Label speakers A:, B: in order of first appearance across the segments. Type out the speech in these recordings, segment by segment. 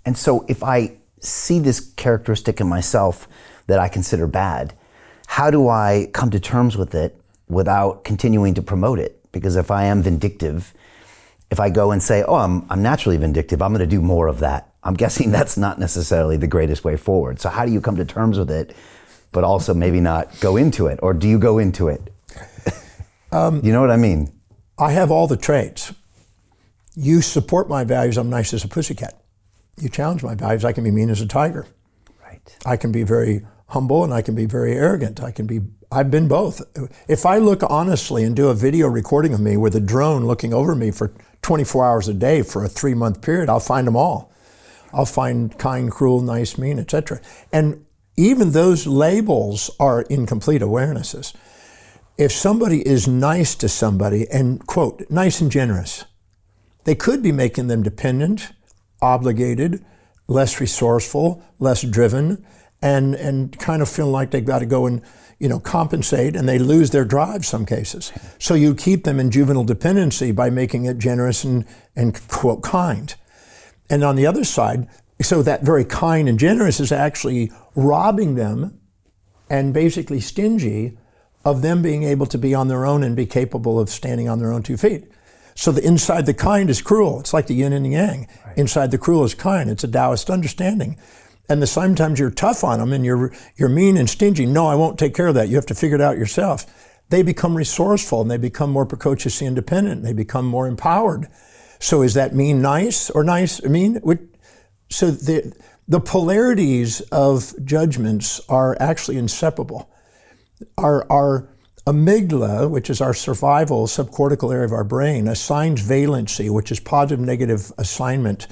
A: And so if I see this characteristic in myself that I consider bad, how do I come to terms with it without continuing to promote it? Because if I am vindictive, if I go and say, oh, I'm naturally vindictive, I'm going to do more of that. I'm guessing that's not necessarily the greatest way forward. So how do you come to terms with it, but also maybe not go into it? Or do you go into it? You know what I mean?
B: I have all the traits. You support my values, I'm nice as a pussycat. You challenge my values, I can be mean as a tiger.
A: Right.
B: I can be very humble and I can be very arrogant. I've been both. If I look honestly and do a video recording of me with a drone looking over me for 24 hours a day for a 3-month period, I'll find them all. I'll find kind, cruel, nice, mean, etc. And even those labels are incomplete awarenesses. If somebody is nice to somebody and, quote, nice and generous, they could be making them dependent, obligated, less resourceful, less driven, and kind of feeling like they've got to go and compensate, and they lose their drive some cases. So you keep them in juvenile dependency by making it generous and quote, kind. And on the other side, so that very kind and generous is actually robbing them and basically stingy of them being able to be on their own and be capable of standing on their own 2 feet. So the inside the kind is cruel. It's like the yin and the yang. Right. Inside the cruel is kind. It's a Taoist understanding. And sometimes you're tough on them and you're mean and stingy. No, I won't take care of that. You have to figure it out yourself. They become resourceful and they become more precociously independent. They become more empowered. So is that mean nice or nice mean? So the polarities of judgments are actually inseparable. Our amygdala, which is our survival subcortical area of our brain, assigns valency, which is positive negative assignment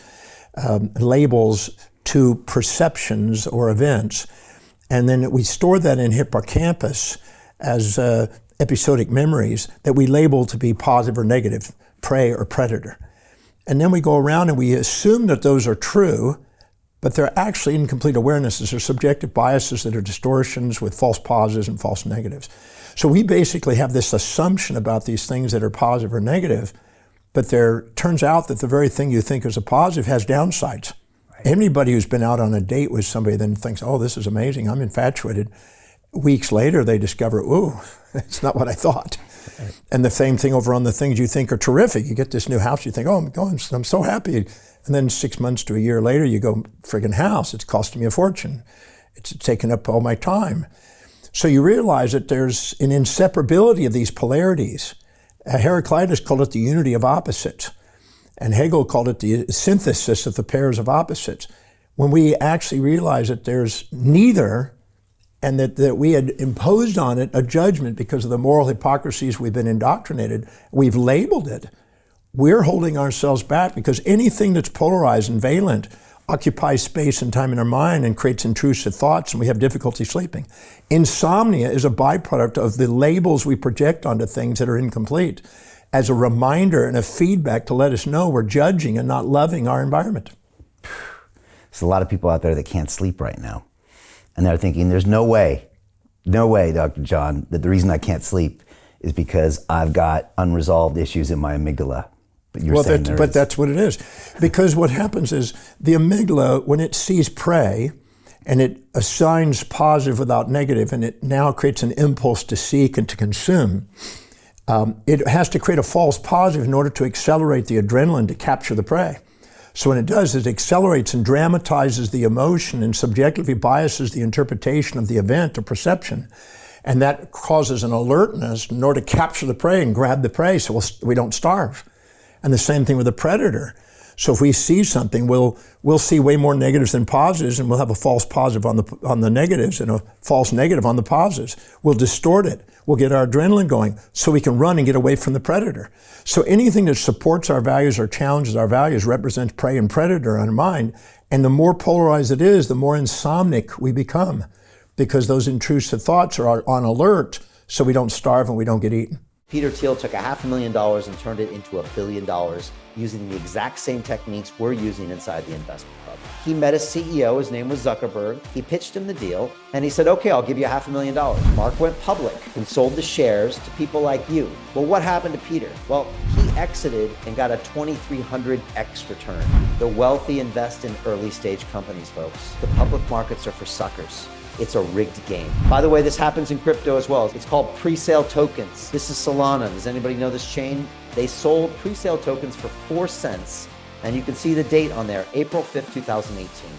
B: labels to perceptions or events. And then we store that in hippocampus as episodic memories that we label to be positive or negative, prey or predator. And then we go around and we assume that those are true, but they're actually incomplete awarenesses. They're subjective biases that are distortions with false positives and false negatives. So we basically have this assumption about these things that are positive or negative, but turns out that the very thing you think is a positive has downsides. Right. Anybody who's been out on a date with somebody then thinks, oh, this is amazing, I'm infatuated. Weeks later, they discover, ooh, it's not what I thought. Right. And the same thing over on the things you think are terrific. You get this new house, you think, oh, I'm so happy. And then 6 months to a year later, you go, friggin' house, it's costing me a fortune. It's taken up all my time. So you realize that there's an inseparability of these polarities. Heraclitus called it the unity of opposites. And Hegel called it the synthesis of the pairs of opposites. When we actually realize that there's neither, and that we had imposed on it a judgment because of the moral hypocrisies we've been indoctrinated, we've labeled it. We're holding ourselves back because anything that's polarized and valent occupies space and time in our mind and creates intrusive thoughts, and we have difficulty sleeping. Insomnia is a byproduct of the labels we project onto things that are incomplete as a reminder and a feedback to let us know we're judging and not loving our environment.
A: There's a lot of people out there that can't sleep right now. And they're thinking, there's no way, Dr. John, that the reason I can't sleep is because I've got unresolved issues in my amygdala. But that's what it is. Because what happens is the amygdala, when it sees prey and it assigns positive without negative, and it now creates an impulse to seek and to consume, it has to create a false positive in order to accelerate the adrenaline to capture the prey. So when it does, it accelerates and dramatizes the emotion and subjectively biases the interpretation of the event or perception. And that causes an alertness in order to capture the prey and grab the prey so we don't starve. And the same thing with a predator. So if we see something, we'll see way more negatives than positives, and we'll have a false positive on the negatives and a false negative on the positives. We'll distort it. We'll get our adrenaline going so we can run and get away from the predator. So anything that supports our values or challenges our values represents prey and predator on our mind. And the more polarized it is, the more insomnic we become, because those intrusive thoughts are on alert so we don't starve and we don't get eaten.
C: Peter Thiel took $500,000 and turned it into $1 billion using the exact same techniques we're using inside the investment club. He met a CEO, his name was Zuckerberg. He pitched him the deal and he said, okay, I'll give you $500,000. Mark went public and sold the shares to people like you. Well, what happened to Peter? Well, he exited and got a 2,300x return. The wealthy invest in early stage companies, folks. The public markets are for suckers. It's a rigged game. By the way, this happens in crypto as well. It's called pre-sale tokens. This is Solana. Does anybody know this chain? They sold pre-sale tokens for 4 cents. And you can see the date on there, April 5th, 2018.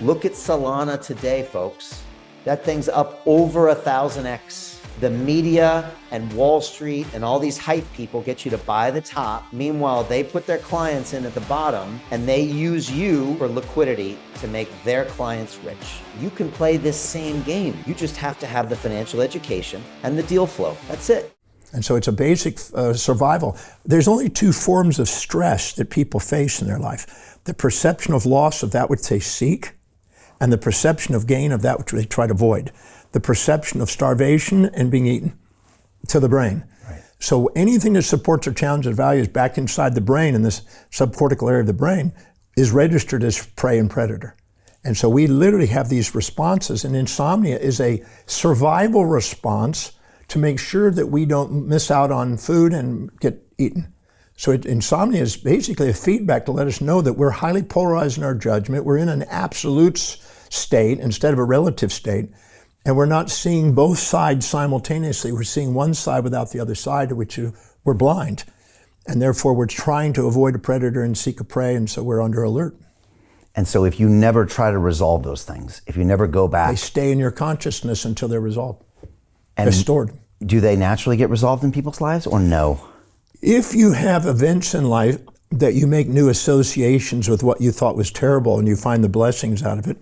C: Look at Solana today, folks. That thing's up over 1,000x. The media and Wall Street and all these hype people get you to buy the top. Meanwhile, they put their clients in at the bottom and they use you for liquidity to make their clients rich. You can play this same game. You just have to have the financial education and the deal flow. That's it.
B: And so it's a basic survival. There's only 2 forms of stress that people face in their life. The perception of loss of that which they seek, and the perception of gain of that which they try to avoid. The perception of starvation and being eaten to the brain. Right. So anything that supports our challenges and values back inside the brain, in this subcortical area of the brain, is registered as prey and predator. And so we literally have these responses, and insomnia is a survival response to make sure that we don't miss out on food and get eaten. So insomnia is basically a feedback to let us know that we're highly polarized in our judgment. We're in an absolute state instead of a relative state. And we're not seeing both sides simultaneously. We're seeing one side without the other side, to which we're blind. And therefore, we're trying to avoid a predator and seek a prey, and so we're under alert.
A: And so if you never try to resolve those things, if you never go back...
B: They stay in your consciousness until they're resolved.
A: And
B: restored.
A: Do they naturally get resolved in people's lives, or no?
B: If you have events in life that you make new associations with what you thought was terrible and you find the blessings out of it,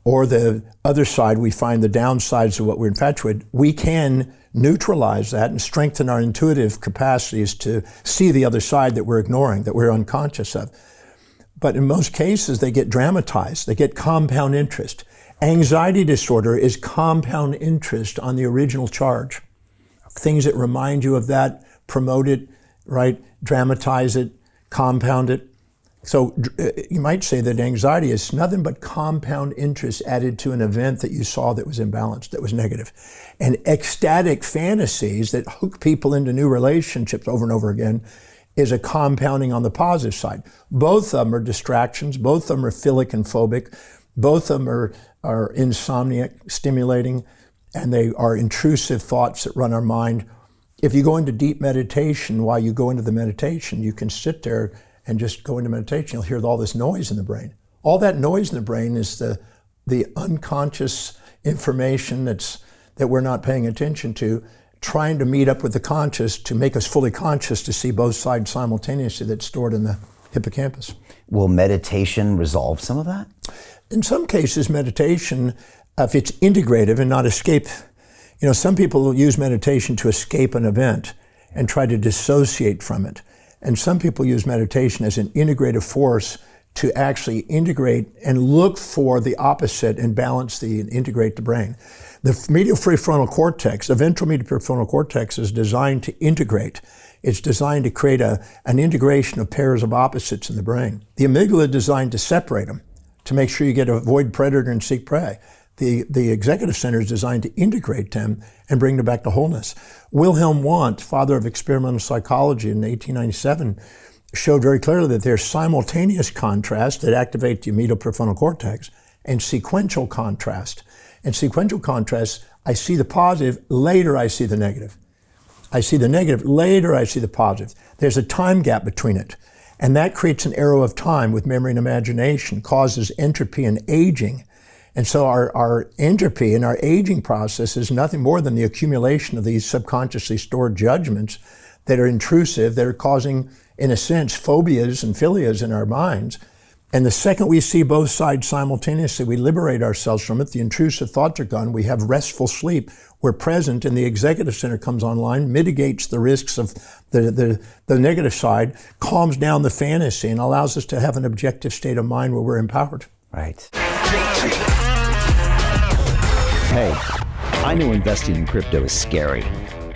B: or the other side, we find the downsides of what we're infatuated, we can neutralize that and strengthen our intuitive capacities to see the other side that we're ignoring, that we're unconscious of. But in most cases, they get dramatized. They get compound interest. Anxiety disorder is compound interest on the original charge. Things that remind you of that, promote it, right? Dramatize it, compound it. So you might say that anxiety is nothing but compound interest added to an event that you saw that was imbalanced, that was negative. And ecstatic fantasies that hook people into new relationships over and over again is a compounding on the positive side. Both of them are distractions. Both of them are philic and phobic. Both of them are insomniac stimulating, and they are intrusive thoughts that run our mind. If you go into deep meditation, while you go into the meditation, you can sit there and just go into meditation. You'll hear all this noise in the brain. All that noise in the brain is the unconscious information that we're not paying attention to, trying to meet up with the conscious to make us fully conscious to see both sides simultaneously that's stored in the hippocampus.
A: Will meditation resolve some of that?
B: In some cases, meditation, if it's integrative and not escape, some people use meditation to escape an event and try to dissociate from it. And some people use meditation as an integrative force to actually integrate and look for the opposite and balance and integrate the brain. The medial prefrontal cortex, the ventral medial prefrontal cortex, is designed to integrate. It's designed to create an integration of pairs of opposites in the brain. The amygdala is designed to separate them, to make sure you get to avoid predator and seek prey. The executive center is designed to integrate them and bring them back to wholeness. Wilhelm Wundt, father of experimental psychology in 1897, showed very clearly that there's simultaneous contrast that activate the medial prefrontal cortex and sequential contrast. And sequential contrast, I see the positive, later I see the negative. I see the negative, later I see the positive. There's a time gap between it. And that creates an arrow of time with memory and imagination, causes entropy and aging. And so our entropy and our aging process is nothing more than the accumulation of these subconsciously stored judgments that are intrusive, that are causing, in a sense, phobias and philias in our minds. And the second we see both sides simultaneously, we liberate ourselves from it. The intrusive thoughts are gone. We have restful sleep. We're present, and the executive center comes online, mitigates the risks of the negative side, calms down the fantasy, and allows us to have an objective state of mind where we're empowered.
A: Right.
D: Hey, I know investing in crypto is scary.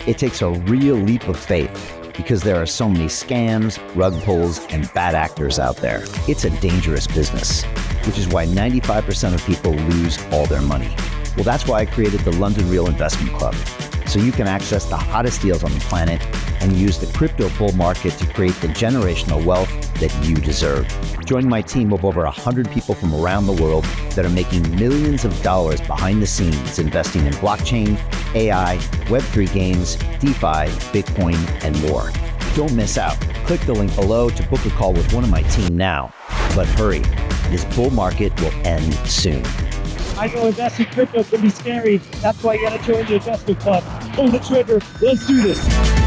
D: It takes a real leap of faith because there are so many scams, rug pulls, and bad actors out there. It's a dangerous business, which is why 95% of people lose all their money. Well, that's why I created the London Real Investment Club, so you can access the hottest deals on the planet and use the crypto bull market to create the generational wealth that you deserve. Join my team of over 100 people from around the world that are making millions of dollars behind the scenes investing in blockchain, AI, Web3 games, DeFi, Bitcoin, and more. Don't miss out. Click the link below to book a call with one of my team now. But hurry, this bull market will end soon.
E: I know investing crypto can be scary. That's why you gotta join the investment club. Pull the trigger. Let's do this.